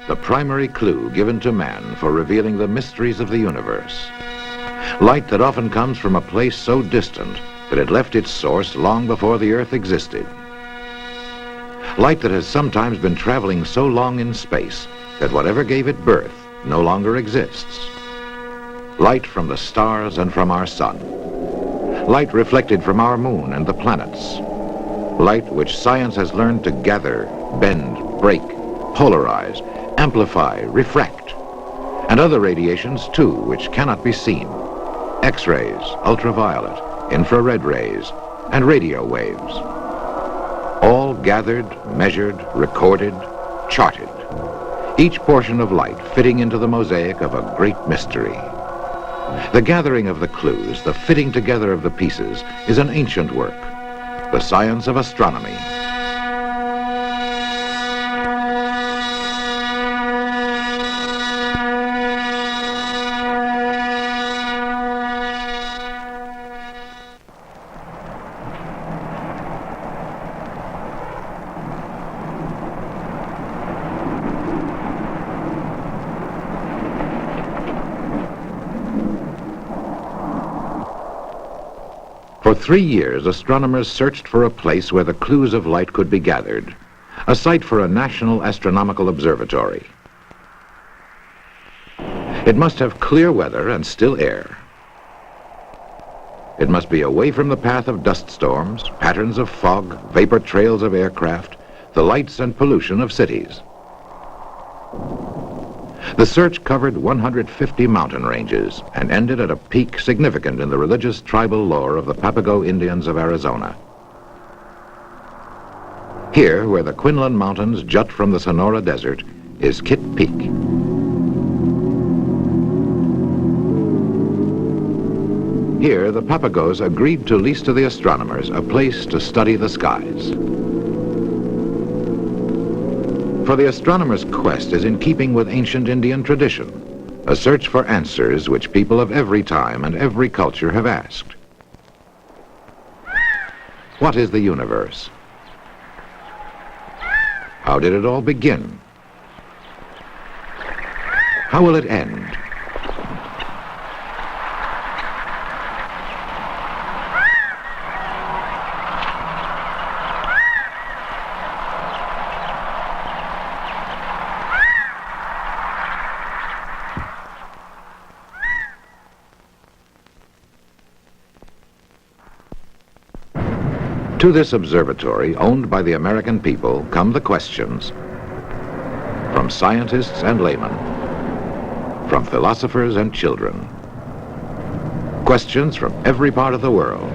the primary clue given to man for revealing the mysteries of the universe. Light that often comes from a place so distant that it left its source long before the Earth existed. Light that has sometimes been traveling so long in space that whatever gave it birth no longer exists. Light from the stars and from our sun. Light reflected from our moon and the planets. Light which science has learned to gather, bend, break, polarize, amplify, refract. And other radiations too which cannot be seen. X-rays, ultraviolet, infrared rays, and radio waves. All gathered, measured, recorded, charted. Each portion of light fitting into the mosaic of a great mystery. The gathering of the clues, the fitting together of the pieces, is an ancient work, the science of astronomy. For 3 years, astronomers searched for a place where the clues of light could be gathered, a site for a national astronomical observatory. It must have clear weather and still air. It must be away from the path of dust storms, patterns of fog, vapor trails of aircraft, the lights and pollution of cities. The search covered 150 mountain ranges and ended at a peak significant in the religious tribal lore of the Papago Indians of Arizona. Here, where the Quinlan Mountains jut from the Sonora Desert, is Kitt Peak. Here, the Papagos agreed to lease to the astronomers a place to study the skies. For the astronomer's quest is in keeping with ancient Indian tradition, a search for answers which people of every time and every culture have asked. What is the universe? How did it all begin? How will it end? To this observatory, owned by the American people, come the questions from scientists and laymen, from philosophers and children. Questions from every part of the world.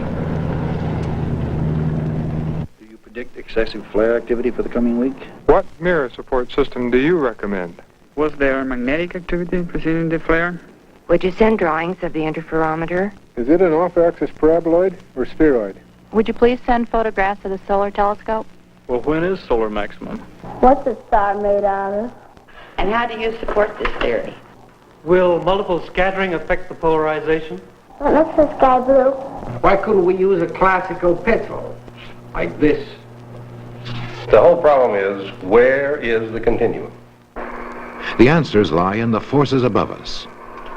Do you predict excessive flare activity for the coming week? What mirror support system do you recommend? Was there magnetic activity preceding the flare? Would you send drawings of the interferometer? Is it an off-axis paraboloid or spheroid? Would you please send photographs of the solar telescope? Well, when is solar maximum? What's a star made out of? And how do you support this theory? Will multiple scattering affect the polarization? What makes the sky blue? Why couldn't we use a classical petrol, like this? The whole problem is, where is the continuum? The answers lie in the forces above us.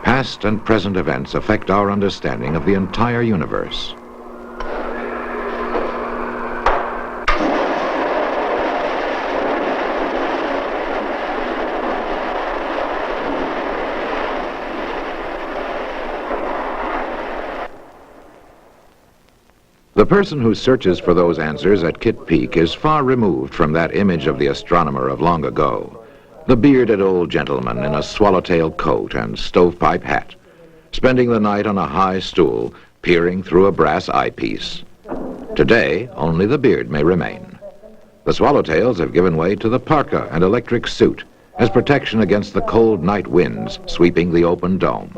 Past and present events affect our understanding of the entire universe. The person who searches for those answers at Kitt Peak is far removed from that image of the astronomer of long ago, the bearded old gentleman in a swallowtail coat and stovepipe hat, spending the night on a high stool, peering through a brass eyepiece. Today, only the beard may remain. The swallowtails have given way to the parka and electric suit as protection against the cold night winds sweeping the open dome.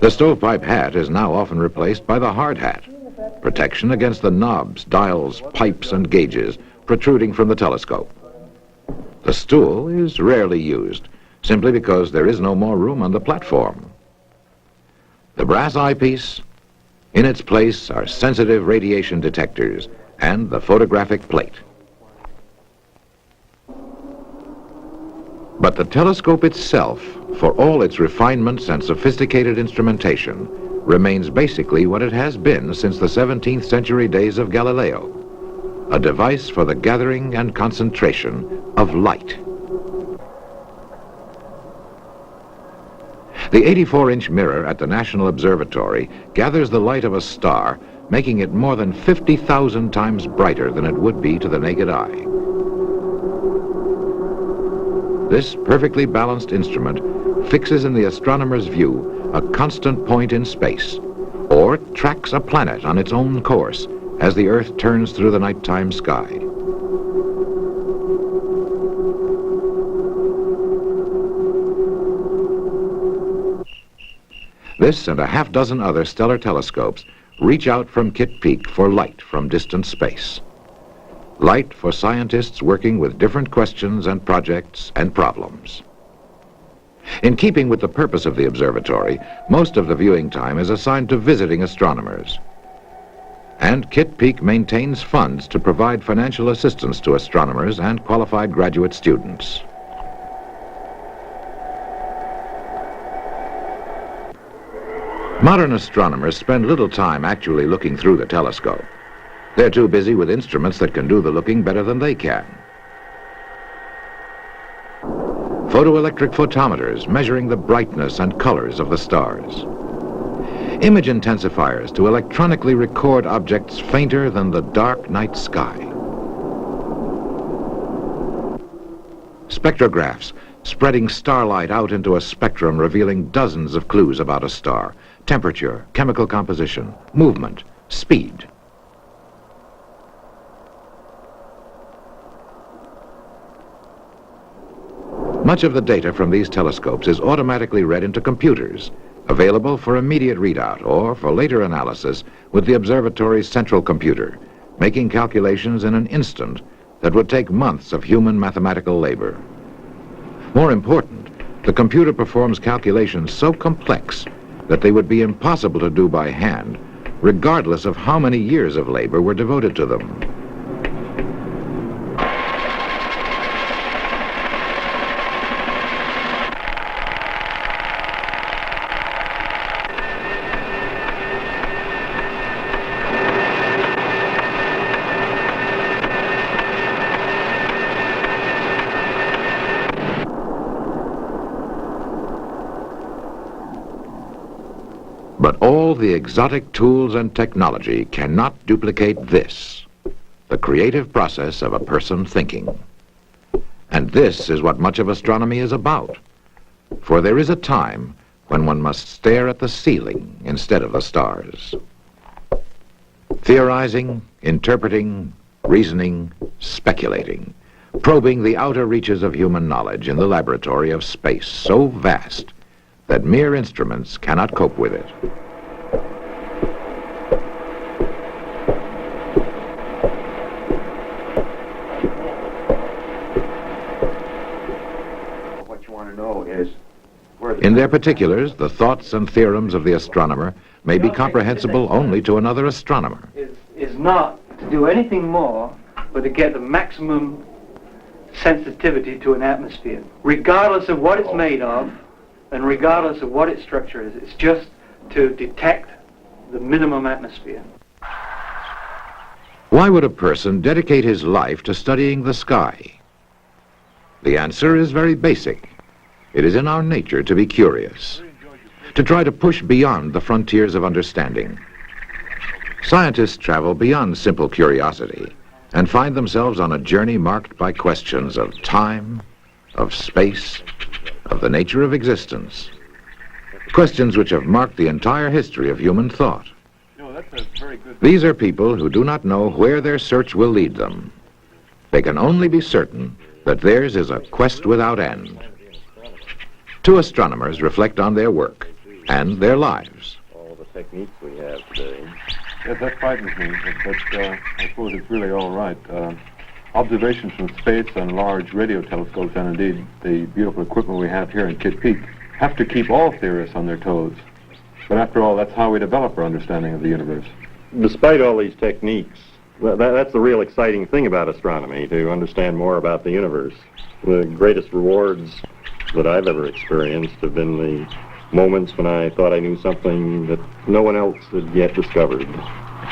The stovepipe hat is now often replaced by the hard hat, protection against the knobs, dials, pipes, and gauges protruding from the telescope. The stool is rarely used, simply because there is no more room on the platform. The brass eyepiece, in its place are sensitive radiation detectors and the photographic plate. But the telescope itself, for all its refinements and sophisticated instrumentation, remains basically what it has been since the 17th century days of Galileo, a device for the gathering and concentration of light. The 84-inch mirror at the National Observatory gathers the light of a star, making it more than 50,000 times brighter than it would be to the naked eye. This perfectly balanced instrument fixes in the astronomer's view a constant point in space, or tracks a planet on its own course as the Earth turns through the nighttime sky. This and a half-dozen other stellar telescopes reach out from Kitt Peak for light from distant space. Light for scientists working with different questions and projects and problems. In keeping with the purpose of the observatory, most of the viewing time is assigned to visiting astronomers. And Kitt Peak maintains funds to provide financial assistance to astronomers and qualified graduate students. Modern astronomers spend little time actually looking through the telescope. They're too busy with instruments that can do the looking better than they can. Photoelectric photometers measuring the brightness and colors of the stars. Image intensifiers to electronically record objects fainter than the dark night sky. Spectrographs spreading starlight out into a spectrum revealing dozens of clues about a star: temperature, chemical composition, movement, speed. Much of the data from these telescopes is automatically read into computers, available for immediate readout or for later analysis with the observatory's central computer, making calculations in an instant that would take months of human mathematical labor. More important, the computer performs calculations so complex that they would be impossible to do by hand, regardless of how many years of labor were devoted to them. But all the exotic tools and technology cannot duplicate this, the creative process of a person thinking. And this is what much of astronomy is about. For there is a time when one must stare at the ceiling instead of the stars. Theorizing, interpreting, reasoning, speculating, probing the outer reaches of human knowledge in the laboratory of space so vast that mere instruments cannot cope with it. What you want to know is where In their particulars, the thoughts and theorems of the astronomer may be comprehensible only to another astronomer. Is not to do anything more but to get the maximum sensitivity to an atmosphere, regardless of what it's made of and regardless of what its structure is. It's just to detect the minimum atmosphere. Why would a person dedicate his life to studying the sky? The answer is very basic. It is in our nature to be curious, to try to push beyond the frontiers of understanding. Scientists travel beyond simple curiosity and find themselves on a journey marked by questions of time, of space, of the nature of existence. Questions which have marked the entire history of human thought. These are people who do not know where their search will lead them. They can only be certain that theirs is a quest without end. Two astronomers reflect on their work and their lives. All the techniques we have today. Yes, that frightens me, but I suppose it's really all right. Observations from space and large radio telescopes, and indeed the beautiful equipment we have here in Kitt Peak, have to keep all theorists on their toes. But after all, that's how we develop our understanding of the universe. Despite all these techniques, that's the real exciting thing about astronomy, to understand more about the universe. The greatest rewards that I've ever experienced have been the moments when I thought I knew something that no one else had yet discovered.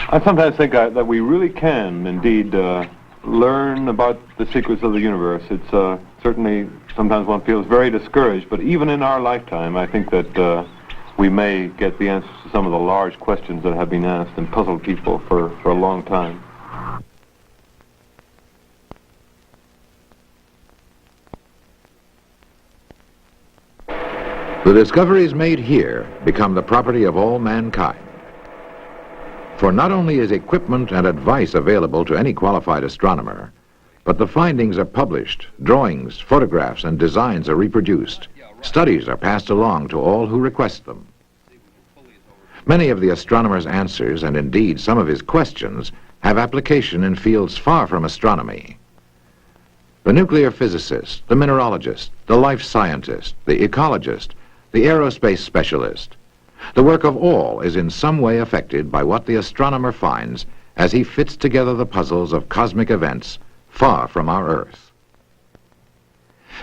I sometimes think that we really can indeed learn about the secrets of the universe. It's certainly, sometimes one feels very discouraged, but even in our lifetime, I think that we may get the answers to some of the large questions that have been asked and puzzled people for a long time. The discoveries made here become the property of all mankind. For not only is equipment and advice available to any qualified astronomer, but the findings are published, drawings, photographs, and designs are reproduced. Studies are passed along to all who request them. Many of the astronomer's answers, and indeed some of his questions, have application in fields far from astronomy. The nuclear physicist, the mineralogist, the life scientist, the ecologist, the aerospace specialist. The work of all is in some way affected by what the astronomer finds as he fits together the puzzles of cosmic events far from our Earth.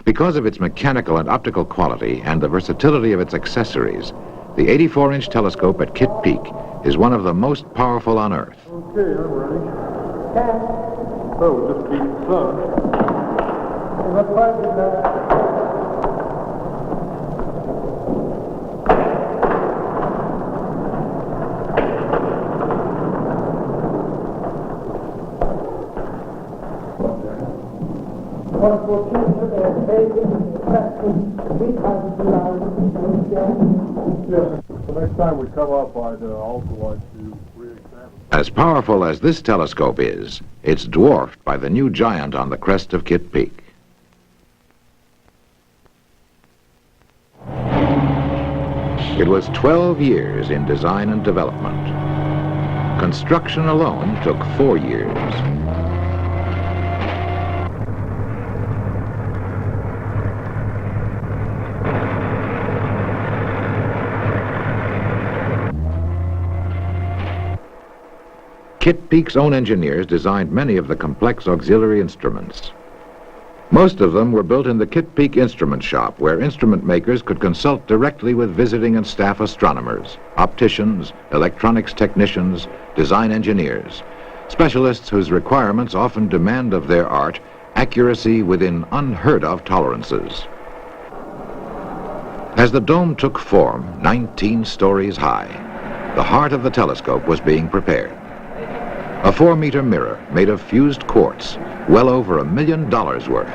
Because of its mechanical and optical quality and the versatility of its accessories, the 84-inch telescope at Kitt Peak is one of the most powerful on Earth. Okay, I'm ready. So, just keep the sun. The next time we come up, I'd also like to re-examine. As powerful as this telescope is, it's dwarfed by the new giant on the crest of Kitt Peak. It was 12 years in design and development. Construction alone took 4 years. Kitt Peak's own engineers designed many of the complex auxiliary instruments. Most of them were built in the Kitt Peak Instrument Shop, where instrument makers could consult directly with visiting and staff astronomers, opticians, electronics technicians, design engineers, specialists whose requirements often demand of their art accuracy within unheard-of tolerances. As the dome took form, 19 stories high, the heart of the telescope was being prepared. A 4-meter mirror made of fused quartz, well over $1 million worth.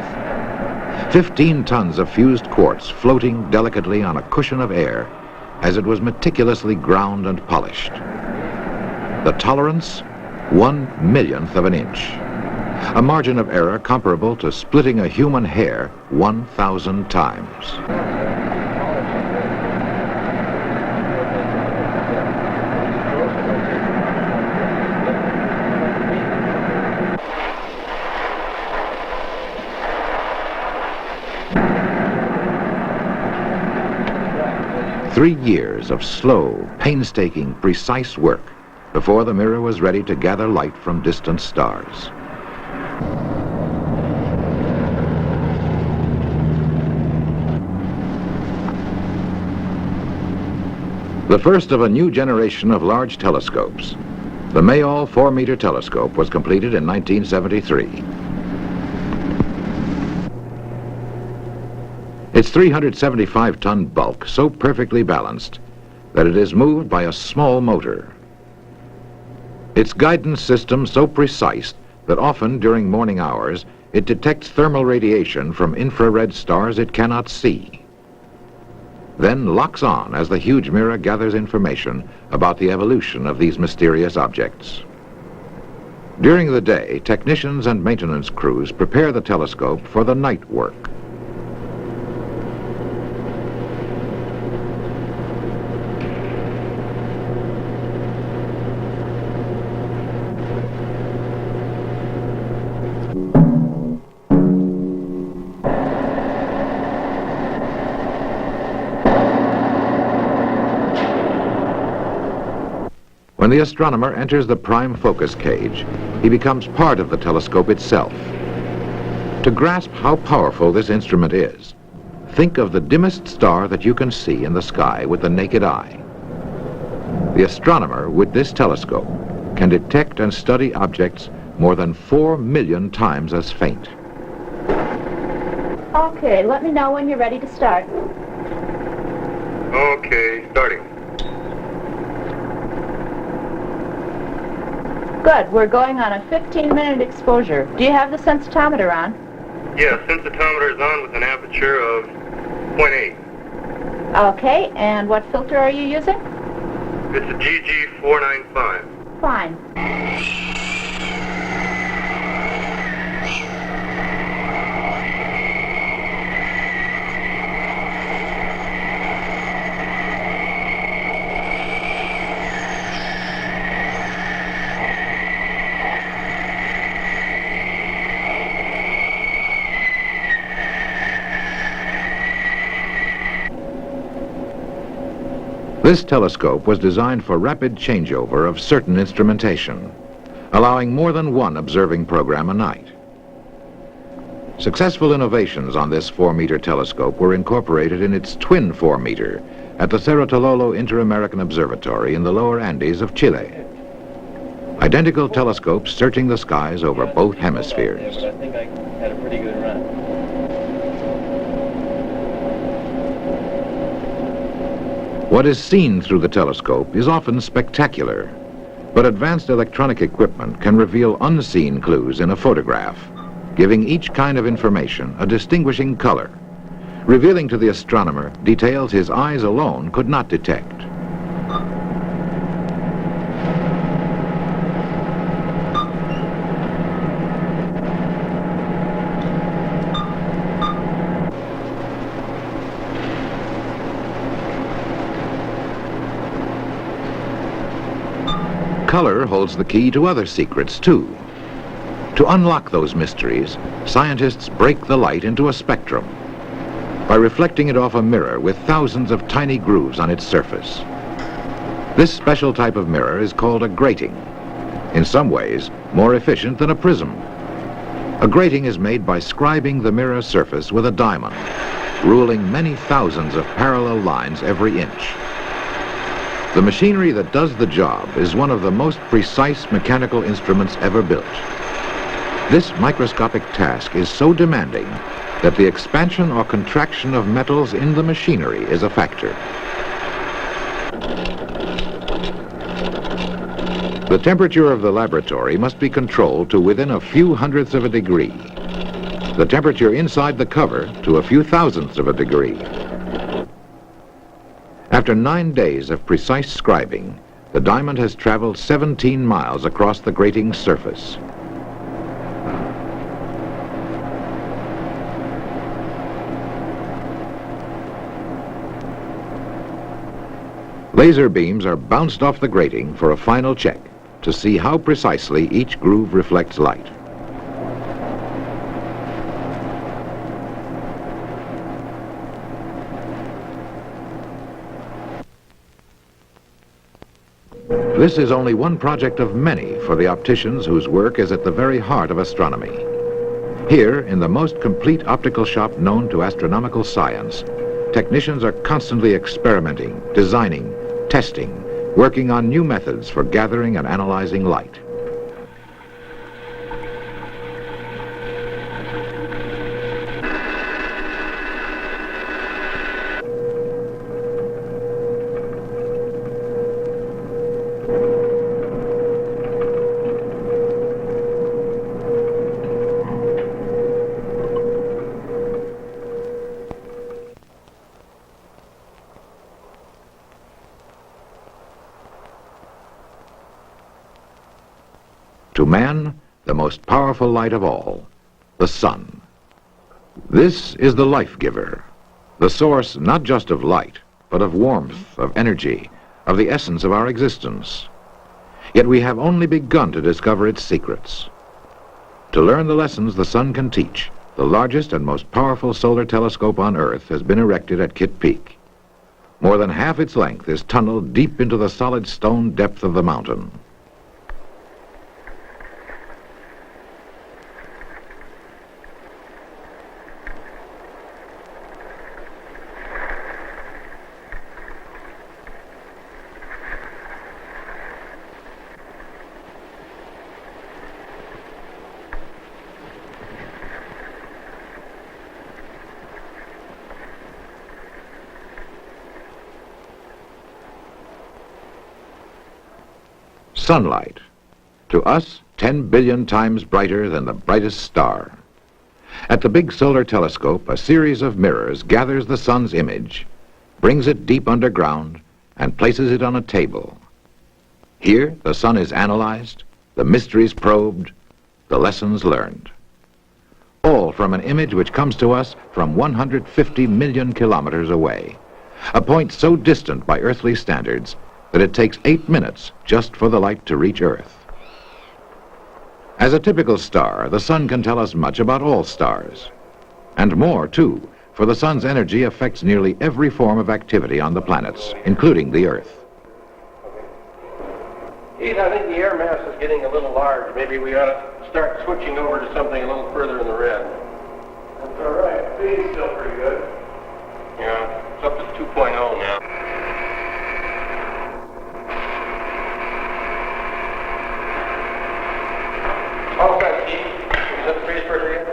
15 tons of fused quartz floating delicately on a cushion of air as it was meticulously ground and polished. The tolerance, 1/1,000,000th of an inch. A margin of error comparable to splitting a human hair 1,000 times. Three years of slow, painstaking, precise work before the mirror was ready to gather light from distant stars. The first of a new generation of large telescopes, the Mayall 4-meter telescope, was completed in 1973. Its 375-ton bulk so perfectly balanced that it is moved by a small motor. Its guidance system so precise that often during morning hours it detects thermal radiation from infrared stars it cannot see. Then locks on as the huge mirror gathers information about the evolution of these mysterious objects. During the day, technicians and maintenance crews prepare the telescope for the night work. When the astronomer enters the prime focus cage, he becomes part of the telescope itself. To grasp how powerful this instrument is, think of the dimmest star that you can see in the sky with the naked eye. The astronomer with this telescope can detect and study objects more than 4 million times as faint. Okay, let me know when you're ready to start. Okay, starting. Good, we're going on a 15-minute exposure. Do you have the sensitometer on? Yes, sensitometer is on with an aperture of 0.8. Okay, and what filter are you using? It's a GG495. Fine. This telescope was designed for rapid changeover of certain instrumentation, allowing more than one observing program a night. Successful innovations on this 4-meter telescope were incorporated in its twin 4-meter at the Cerro Tololo Inter-American Observatory in the lower Andes of Chile. Identical telescopes searching the skies over both hemispheres. I think I had a pretty good run. What is seen through the telescope is often spectacular, but advanced electronic equipment can reveal unseen clues in a photograph, giving each kind of information a distinguishing color, revealing to the astronomer details his eyes alone could not detect. Color holds the key to other secrets, too. To unlock those mysteries, scientists break the light into a spectrum by reflecting it off a mirror with thousands of tiny grooves on its surface. This special type of mirror is called a grating, in some ways more efficient than a prism. A grating is made by scribing the mirror surface with a diamond, ruling many thousands of parallel lines every inch. The machinery that does the job is one of the most precise mechanical instruments ever built. This microscopic task is so demanding that the expansion or contraction of metals in the machinery is a factor. The temperature of the laboratory must be controlled to within a few hundredths of a degree. The temperature inside the cover to a few thousandths of a degree. After 9 days of precise scribing, the diamond has traveled 17 miles across the grating's surface. Laser beams are bounced off the grating for a final check to see how precisely each groove reflects light. This is only one project of many for the opticians whose work is at the very heart of astronomy. Here, in the most complete optical shop known to astronomical science, technicians are constantly experimenting, designing, testing, working on new methods for gathering and analyzing light. To man, the most powerful light of all, the sun. This is the life giver, the source not just of light, but of warmth, of energy, of the essence of our existence. Yet we have only begun to discover its secrets. To learn the lessons the sun can teach, the largest and most powerful solar telescope on Earth has been erected at Kitt Peak. More than half its length is tunneled deep into the solid stone depth of the mountain. Sunlight. To us, 10 billion times brighter than the brightest star. At the big solar telescope, a series of mirrors gathers the sun's image, brings it deep underground, and places it on a table. Here, the sun is analyzed, the mysteries probed, the lessons learned. All from an image which comes to us from 150 million kilometers away, a point so distant by earthly standards that it takes 8 minutes just for the light to reach Earth. As a typical star, the sun can tell us much about all stars. And more, too, for the sun's energy affects nearly every form of activity on the planets, including the Earth. Heath, I think the air mass is getting a little large. Maybe we ought to start switching over to something a little further in the red. That's all right. Speed's still pretty good. Yeah, it's up to 2.0 now. All set, Keith. Is that the phase pressure yet?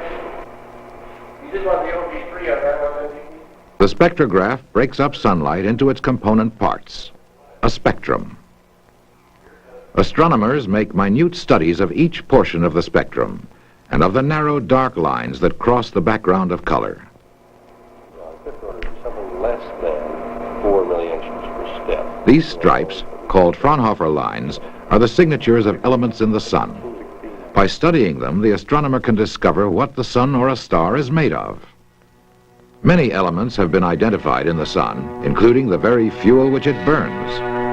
You just want the OG3 on that one, then, Keith? The spectrograph breaks up sunlight into its component parts, a spectrum. Astronomers make minute studies of each portion of the spectrum and of the narrow dark lines that cross the background of color. Something less than 4 millionths per step. These stripes, called Fraunhofer lines, are the signatures of elements in the sun. By studying them, the astronomer can discover what the sun or a star is made of. Many elements have been identified in the sun, including the very fuel which it burns,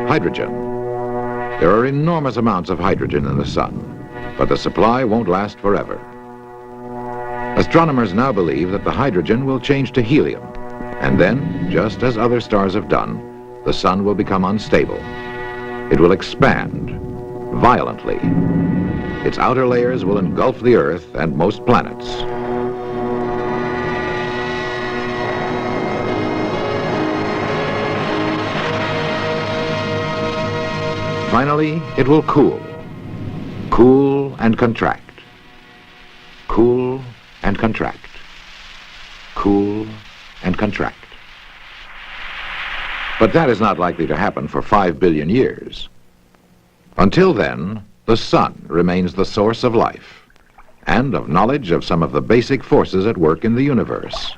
hydrogen. There are enormous amounts of hydrogen in the sun, but the supply won't last forever. Astronomers now believe that the hydrogen will change to helium, and then, just as other stars have done, the sun will become unstable. It will expand violently. Its outer layers will engulf the Earth and most planets. Finally, it will cool. Cool and contract. Cool and contract. Cool and contract. But that is not likely to happen for 5 billion years. Until then, the sun remains the source of life and of knowledge of some of the basic forces at work in the universe.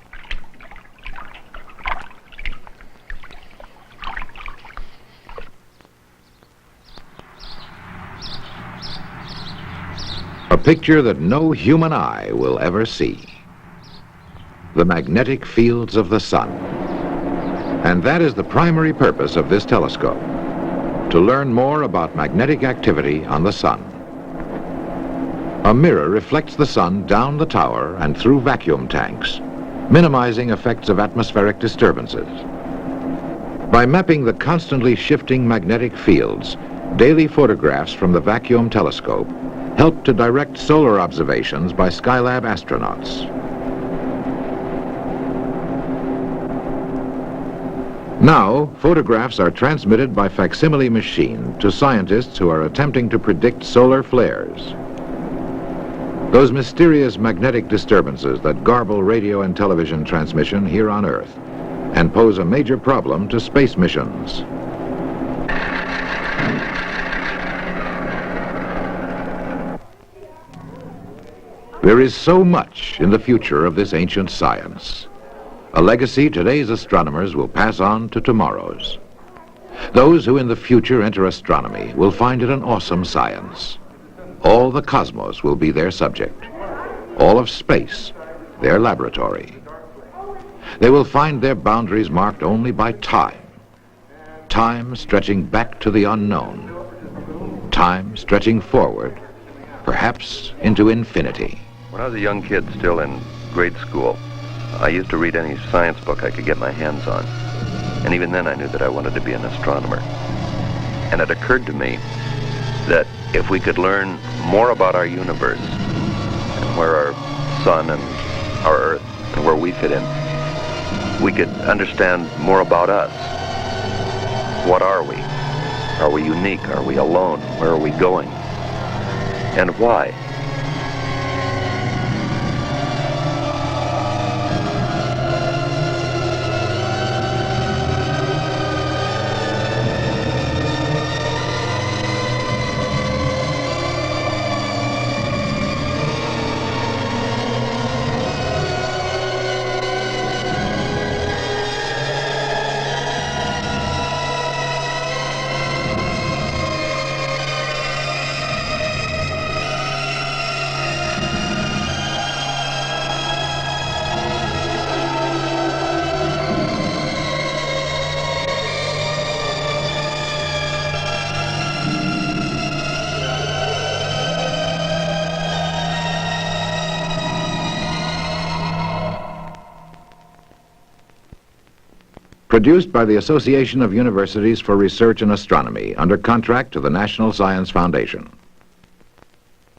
A picture that no human eye will ever see. The magnetic fields of the sun. And that is the primary purpose of this telescope, to learn more about magnetic activity on the sun. A mirror reflects the sun down the tower and through vacuum tanks, minimizing effects of atmospheric disturbances. By mapping the constantly shifting magnetic fields, daily photographs from the vacuum telescope help to direct solar observations by Skylab astronauts. Now, photographs are transmitted by facsimile machine to scientists who are attempting to predict solar flares. Those mysterious magnetic disturbances that garble radio and television transmission here on Earth and pose a major problem to space missions. There is so much in the future of this ancient science, a legacy today's astronomers will pass on to tomorrow's. Those who in the future enter astronomy will find it an awesome science. All the cosmos will be their subject. All of space, their laboratory. They will find their boundaries marked only by time. Time stretching back to the unknown. Time stretching forward, perhaps into infinity. When I was a young kid still in grade school, I used to read any science book I could get my hands on. And even then I knew that I wanted to be an astronomer. And it occurred to me that if we could learn more about our universe and where our sun and our Earth and where we fit in, we could understand more about us. What are we? Are we unique? Are we alone? Where are we going? And why? Produced by the Association of Universities for Research in Astronomy under contract to the National Science Foundation.